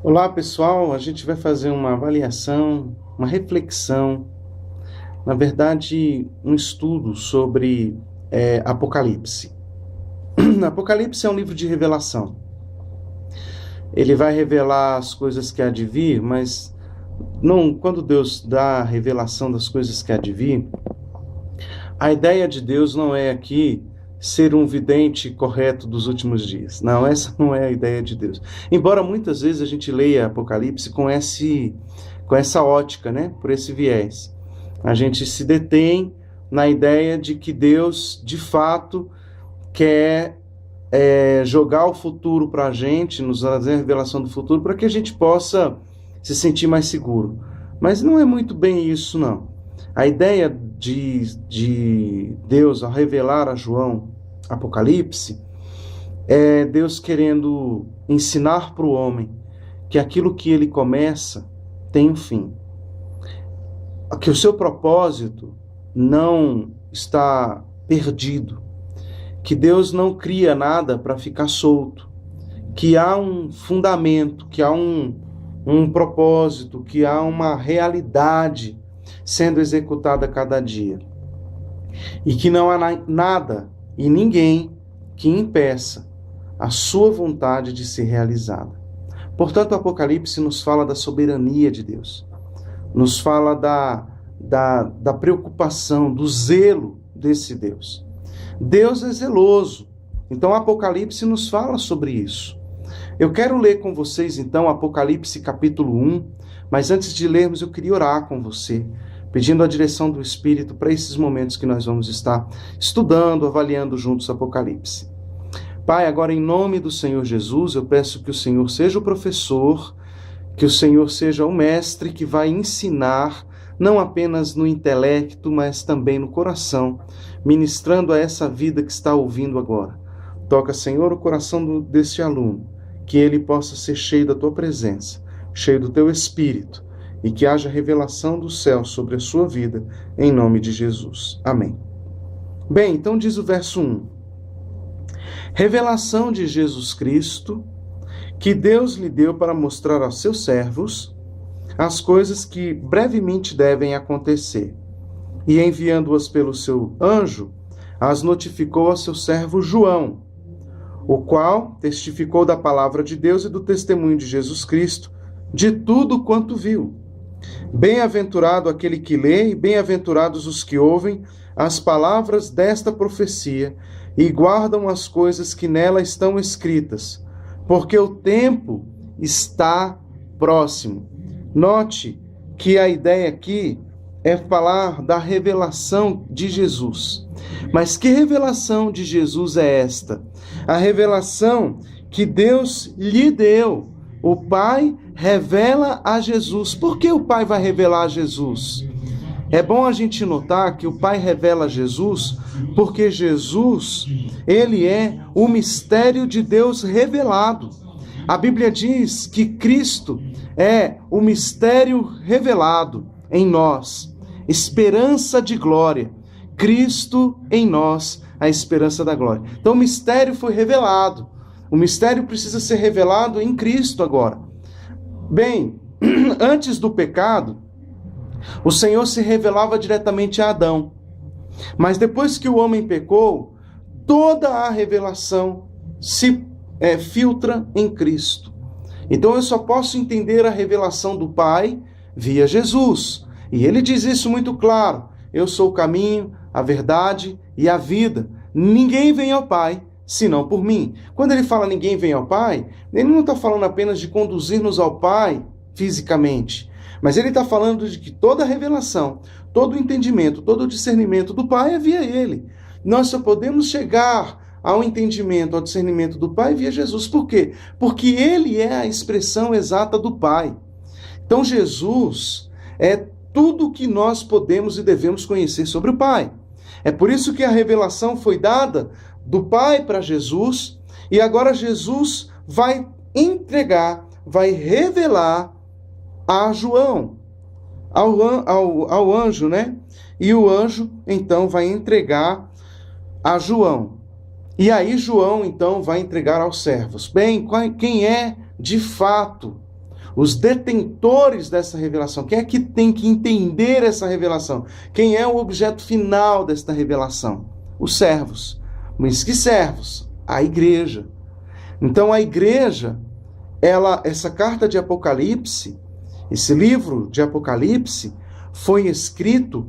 Olá pessoal, a gente vai fazer uma avaliação, uma reflexão, na verdade, um estudo sobre Apocalipse. Apocalipse é um livro de revelação. Ele vai revelar as coisas que há de vir, mas não, quando Deus dá a revelação das coisas que há de vir, a ideia de Deus não é aqui ser um vidente correto dos últimos dias. Não, essa não é a ideia de Deus. Embora muitas vezes a gente leia Apocalipse com essa ótica, né? Por esse viés. A gente se detém na ideia de que Deus, de fato, quer jogar o futuro para a gente, nos trazer a revelação do futuro, para que a gente possa se sentir mais seguro. Mas não é muito bem isso, não. A ideia de Deus ao revelar a João Apocalipse é Deus querendo ensinar para o homem que aquilo que ele começa tem um fim. Que o seu propósito não está perdido. Que Deus não cria nada para ficar solto. Que há um fundamento, que há um propósito, que há uma realidade sendo executada a cada dia. E que não há nada e ninguém que impeça a sua vontade de ser realizada. Portanto, o Apocalipse nos fala da soberania de Deus. Nos fala da preocupação, do zelo desse Deus. Deus é zeloso. Então, o Apocalipse nos fala sobre isso. Eu quero ler com vocês, então, Apocalipse capítulo 1, mas antes de lermos, eu queria orar com você, pedindo a direção do Espírito para esses momentos que nós vamos estar estudando, avaliando juntos Apocalipse. Pai, agora em nome do Senhor Jesus, eu peço que o Senhor seja o professor, que o Senhor seja o mestre que vai ensinar, não apenas no intelecto, mas também no coração, ministrando a essa vida que está ouvindo agora. Toca, Senhor, o coração deste aluno, que ele possa ser cheio da Tua presença, cheio do Teu Espírito, e que haja revelação do céu sobre a sua vida, em nome de Jesus. Amém. Bem, então diz o verso 1. Revelação de Jesus Cristo, que Deus lhe deu para mostrar aos seus servos as coisas que brevemente devem acontecer. E enviando-as pelo seu anjo, as notificou a seu servo João, o qual testificou da palavra de Deus e do testemunho de Jesus Cristo, de tudo quanto viu. Bem-aventurado aquele que lê, e bem-aventurados os que ouvem as palavras desta profecia e guardam as coisas que nela estão escritas, porque o tempo está próximo. Note que a ideia aqui é falar da revelação de Jesus. Mas que revelação de Jesus é esta? A revelação que Deus lhe deu. O Pai revela a Jesus. Por que o Pai vai revelar a Jesus? É bom a gente notar que o Pai revela a Jesus porque Jesus, ele é o mistério de Deus revelado. A Bíblia diz que Cristo é o mistério revelado em nós, esperança de glória. Cristo em nós, a esperança da glória. Então o mistério foi revelado. O mistério precisa ser revelado em Cristo agora. Bem, antes do pecado, o Senhor se revelava diretamente a Adão. Mas depois que o homem pecou, toda a revelação se filtra em Cristo. Então eu só posso entender a revelação do Pai via Jesus. E ele diz isso muito claro. Eu sou o caminho, a verdade e a vida. Ninguém vem ao Pai senão por mim. Quando ele fala ninguém vem ao Pai, ele não está falando apenas de conduzir-nos ao Pai fisicamente, mas ele está falando de que toda a revelação, todo o entendimento, todo o discernimento do Pai é via ele. Nós só podemos chegar ao entendimento, ao discernimento do Pai via Jesus. Por quê? Porque ele é a expressão exata do Pai. Então Jesus é tudo o que nós podemos e devemos conhecer sobre o Pai. É por isso que a revelação foi dada do Pai para Jesus, e agora Jesus vai entregar, vai revelar a João, ao anjo, né? E o anjo, então, vai entregar a João. E aí João, então, vai entregar aos servos. Bem, quem é, de fato, os detentores dessa revelação. Quem é que tem que entender essa revelação? Quem é o objeto final desta revelação? Os servos. Mas que servos? A igreja. Então a igreja, essa carta de Apocalipse, esse livro de Apocalipse, foi escrito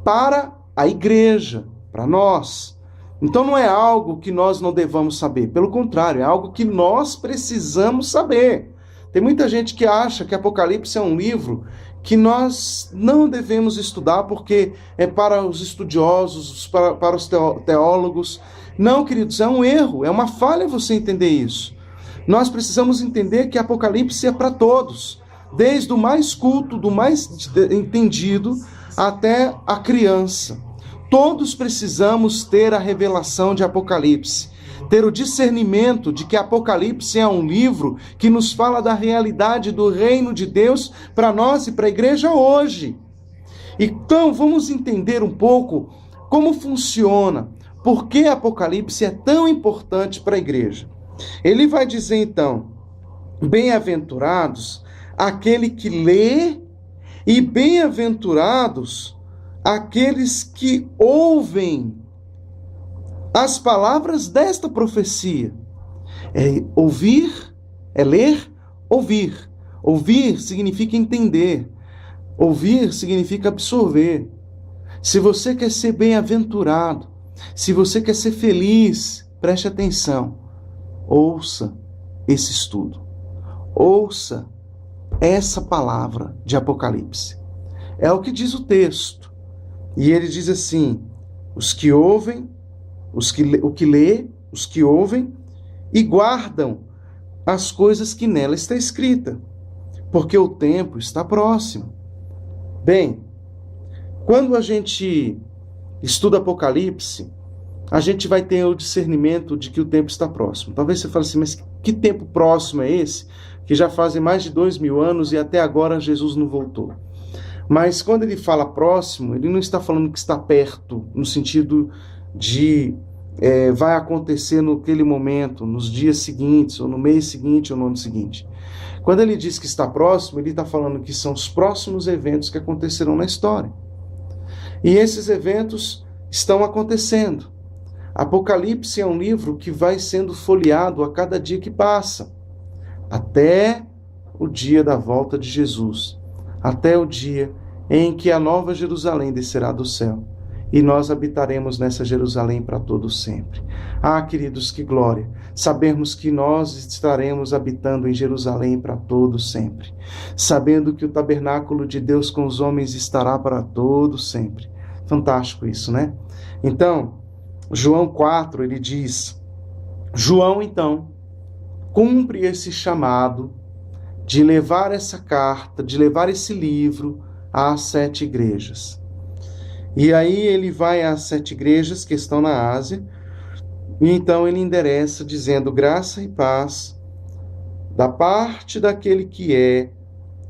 para a igreja, para nós. Então não é algo que nós não devamos saber, pelo contrário, é algo que nós precisamos saber. Tem muita gente que acha que Apocalipse é um livro que nós não devemos estudar porque é para os estudiosos, para os teólogos. Não, queridos, é um erro, é uma falha você entender isso. Nós precisamos entender que Apocalipse é para todos, desde o mais culto, do mais entendido, até a criança. Todos precisamos ter a revelação de Apocalipse, ter o discernimento de que Apocalipse é um livro que nos fala da realidade do reino de Deus para nós e para a igreja hoje. Então, vamos entender um pouco como funciona, por que Apocalipse é tão importante para a igreja. Ele vai dizer então: bem-aventurados aquele que lê e bem-aventurados aqueles que ouvem as palavras desta profecia. É ouvir, é ler, ouvir. Ouvir significa entender. Ouvir significa absorver. Se você quer ser bem-aventurado, se você quer ser feliz, preste atenção. Ouça esse estudo. Ouça essa palavra de Apocalipse. É o que diz o texto. E ele diz assim: os que ouvem, o que lê, os que ouvem e guardam as coisas que nela está escrita, porque o tempo está próximo. Bem, quando a gente estuda Apocalipse, a gente vai ter o discernimento de que o tempo está próximo. Talvez você fale assim, mas que tempo próximo é esse? Que já fazem mais de 2000 anos e até agora Jesus não voltou. Mas quando ele fala próximo, ele não está falando que está perto, no sentido de vai acontecer naquele momento, nos dias seguintes, ou no mês seguinte, ou no ano seguinte. Quando ele diz que está próximo, ele está falando que são os próximos eventos que acontecerão na história. E esses eventos estão acontecendo. Apocalipse é um livro que vai sendo folheado a cada dia que passa, até o dia da volta de Jesus, até o dia em que a nova Jerusalém descerá do céu, e nós habitaremos nessa Jerusalém para todo sempre. Ah, queridos, que glória! Sabermos que nós estaremos habitando em Jerusalém para todo sempre, sabendo que o tabernáculo de Deus com os homens estará para todo sempre. Fantástico isso, né? Então, João 4, ele diz: João, então, cumpre esse chamado de levar essa carta, de levar esse livro às 7 igrejas. E aí ele vai às 7 igrejas que estão na Ásia, e então ele endereça dizendo: graça e paz da parte daquele que é,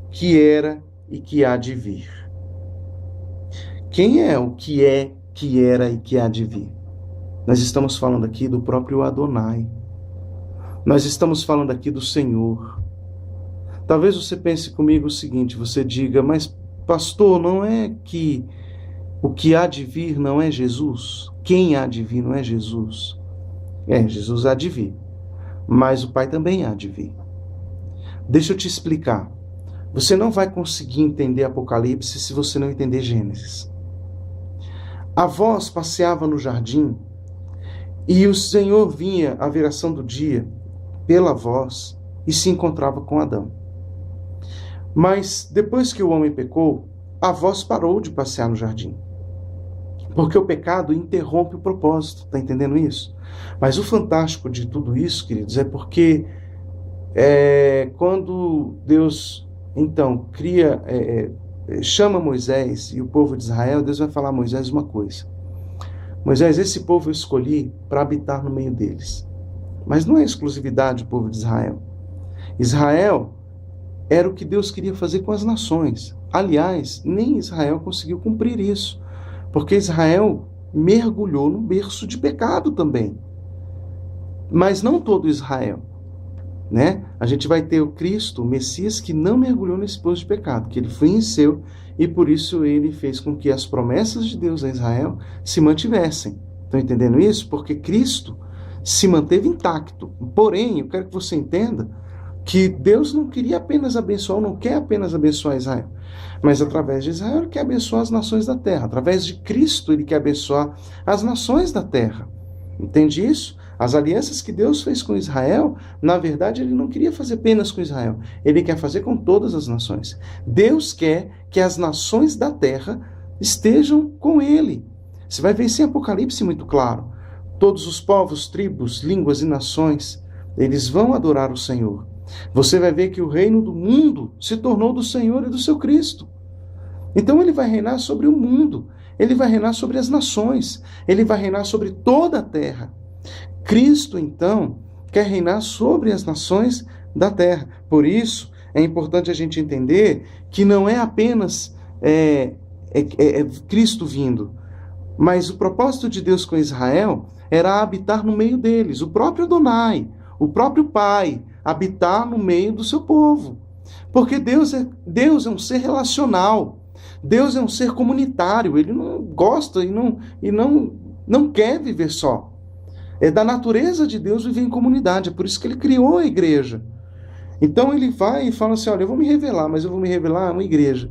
que era e que há de vir. Quem é o que é, que era e que há de vir? Nós estamos falando aqui do próprio Adonai. Nós estamos falando aqui do Senhor. Talvez você pense comigo o seguinte, você diga: mas pastor, não é que o que há de vir não é Jesus? Quem há de vir não é Jesus? Jesus há de vir, mas o Pai também há de vir. Deixa eu te explicar. Você não vai conseguir entender Apocalipse se você não entender Gênesis. A voz passeava no jardim e o Senhor vinha à viração do dia pela voz e se encontrava com Adão. Mas depois que o homem pecou, a voz parou de passear no jardim. Porque o pecado interrompe o propósito, está entendendo isso? Mas o fantástico de tudo isso, queridos, é porque quando Deus, então, chama Moisés e o povo de Israel, Deus vai falar a Moisés uma coisa: Moisés, esse povo eu escolhi para habitar no meio deles. Mas não é exclusividade do povo de Israel. Israel era o que Deus queria fazer com as nações. Aliás, nem Israel conseguiu cumprir isso, porque Israel mergulhou no berço de pecado também. Mas não todo Israel. né? A gente vai ter o Cristo, o Messias, que não mergulhou nesse poço de pecado, que ele venceu e por isso ele fez com que as promessas de Deus a Israel se mantivessem. Estão entendendo isso? Porque Cristo se manteve intacto. Porém, eu quero que você entenda que Deus não queria apenas abençoar, não quer apenas abençoar Israel, mas através de Israel ele quer abençoar as nações da terra. Através de Cristo ele quer abençoar as nações da terra. Entende isso? As alianças que Deus fez com Israel, na verdade, ele não queria fazer apenas com Israel. Ele quer fazer com todas as nações. Deus quer que as nações da terra estejam com ele. Você vai ver isso em Apocalipse muito claro. Todos os povos, tribos, línguas e nações, eles vão adorar o Senhor. Você vai ver que o reino do mundo se tornou do Senhor e do seu Cristo. Então ele vai reinar sobre o mundo, ele vai reinar sobre as nações, ele vai reinar sobre toda a terra. Cristo, então, quer reinar sobre as nações da terra. Por isso, é importante a gente entender que não é apenas Cristo vindo, mas o propósito de Deus com Israel era habitar no meio deles, o próprio Adonai, o próprio Pai, habitar no meio do seu povo. Porque Deus é um ser relacional, Deus é um ser comunitário, ele não gosta e não quer viver só. É da natureza de Deus viver em comunidade, é por isso que ele criou a igreja. Então ele vai e fala assim, olha, eu vou me revelar, mas eu vou me revelar uma igreja.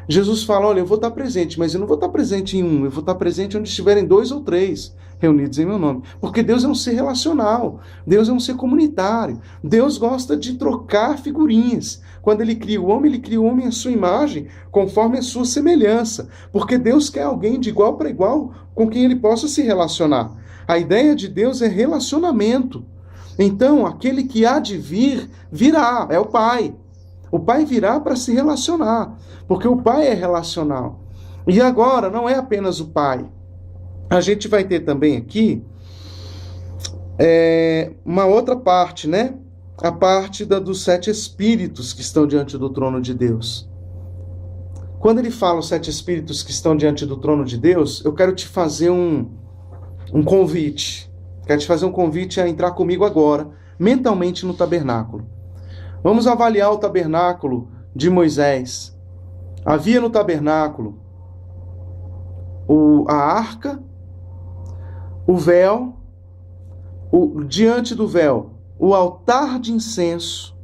Jesus fala, olha, eu vou estar presente, mas eu não vou estar presente em um, eu vou estar presente onde estiverem 2 ou 3 reunidos em meu nome. Porque Deus é um ser relacional, Deus é um ser comunitário, Deus gosta de trocar figurinhas. Quando ele cria o homem à sua imagem, conforme a sua semelhança. Porque Deus quer alguém de igual para igual com quem ele possa se relacionar. A ideia de Deus é relacionamento. Então, aquele que há de vir, virá, é o Pai. O Pai virá para se relacionar, porque o Pai é relacional. E agora, não é apenas o Pai. A gente vai ter também aqui uma outra parte, né? A parte dos 7 espíritos que estão diante do trono de Deus. Quando ele fala os 7 espíritos que estão diante do trono de Deus, eu quero te fazer um convite. Quero te fazer um convite a entrar comigo agora, mentalmente no tabernáculo. Vamos avaliar o tabernáculo de Moisés. Havia no tabernáculo a arca, o véu, diante do véu, o altar de incenso.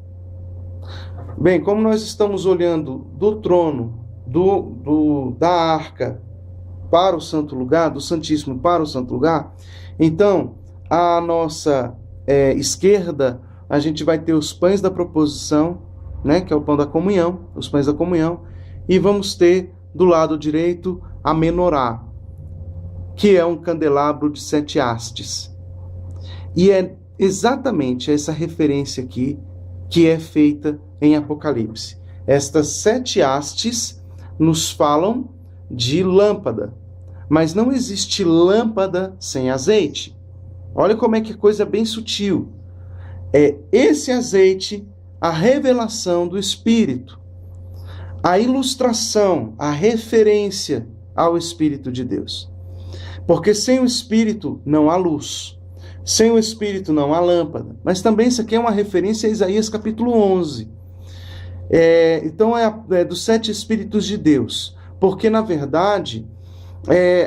Bem, como nós estamos olhando do trono, da arca para o santo lugar, do Santíssimo para o santo lugar, então, à nossa esquerda, a gente vai ter os pães da proposição, né, que é o pão da comunhão, os pães da comunhão, e vamos ter do lado direito a menorá, que é um candelabro de 7 hastes. E é exatamente essa referência aqui que é feita em Apocalipse. Estas 7 hastes nos falam de lâmpada, mas não existe lâmpada sem azeite. Olha como é que a coisa é bem sutil. É esse azeite a revelação do Espírito, a ilustração, a referência ao Espírito de Deus. Porque sem o Espírito não há luz, sem o Espírito não há lâmpada. Mas também isso aqui é uma referência a Isaías capítulo 11. Então é dos 7 Espíritos de Deus. Porque, na verdade,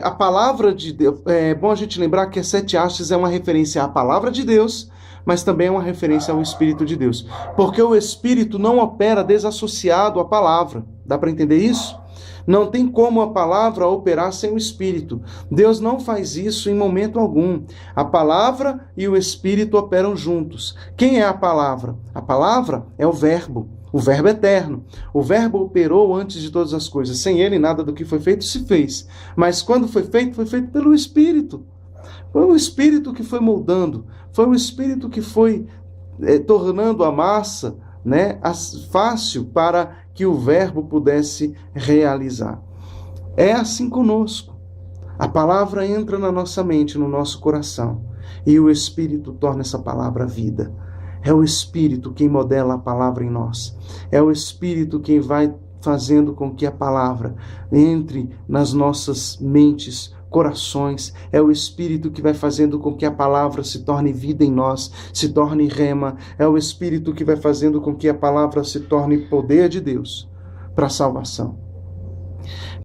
a palavra de Deus... É bom a gente lembrar que as 7 hastes é uma referência à palavra de Deus, mas também é uma referência ao Espírito de Deus. Porque o Espírito não opera desassociado à palavra. Dá para entender isso? Não tem como a palavra operar sem o Espírito. Deus não faz isso em momento algum. A palavra e o Espírito operam juntos. Quem é a palavra? A palavra é o Verbo eterno. O Verbo operou antes de todas as coisas. Sem ele, nada do que foi feito se fez. Mas quando foi feito pelo Espírito. Foi o Espírito que foi moldando. Foi o Espírito que foi tornando a massa, né, fácil para que o Verbo pudesse realizar. É assim conosco. A palavra entra na nossa mente, no nosso coração, e o Espírito torna essa palavra vida. É o Espírito quem modela a palavra em nós. É o Espírito quem vai fazendo com que a palavra entre nas nossas mentes corações, é o Espírito que vai fazendo com que a palavra se torne vida em nós, se torne rema, é o Espírito que vai fazendo com que a palavra se torne poder de Deus para a salvação.